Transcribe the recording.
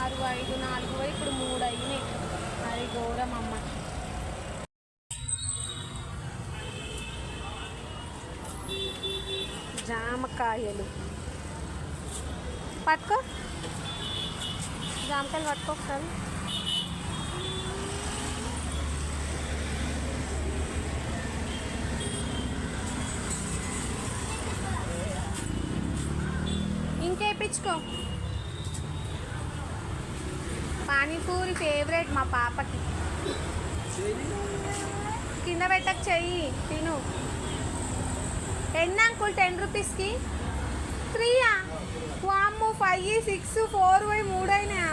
6, 5, 4 ఇప్పుడు 3 అయినాయి. అది ఘోరం అమ్మ. జామకాయలు పట్టుకో, జామకాయలు పట్టుకో ఒకసారి. ఇంకేపించుకో. పానీపూరి ఫేవరెట్ మా పాపకి. కింద పెట్టకు, చెయ్యి తిను. ఎన్ని అంకుల్ 10 రూపీస్కి 3? వామ్మో 5, 6, 4 3 అయినాయా?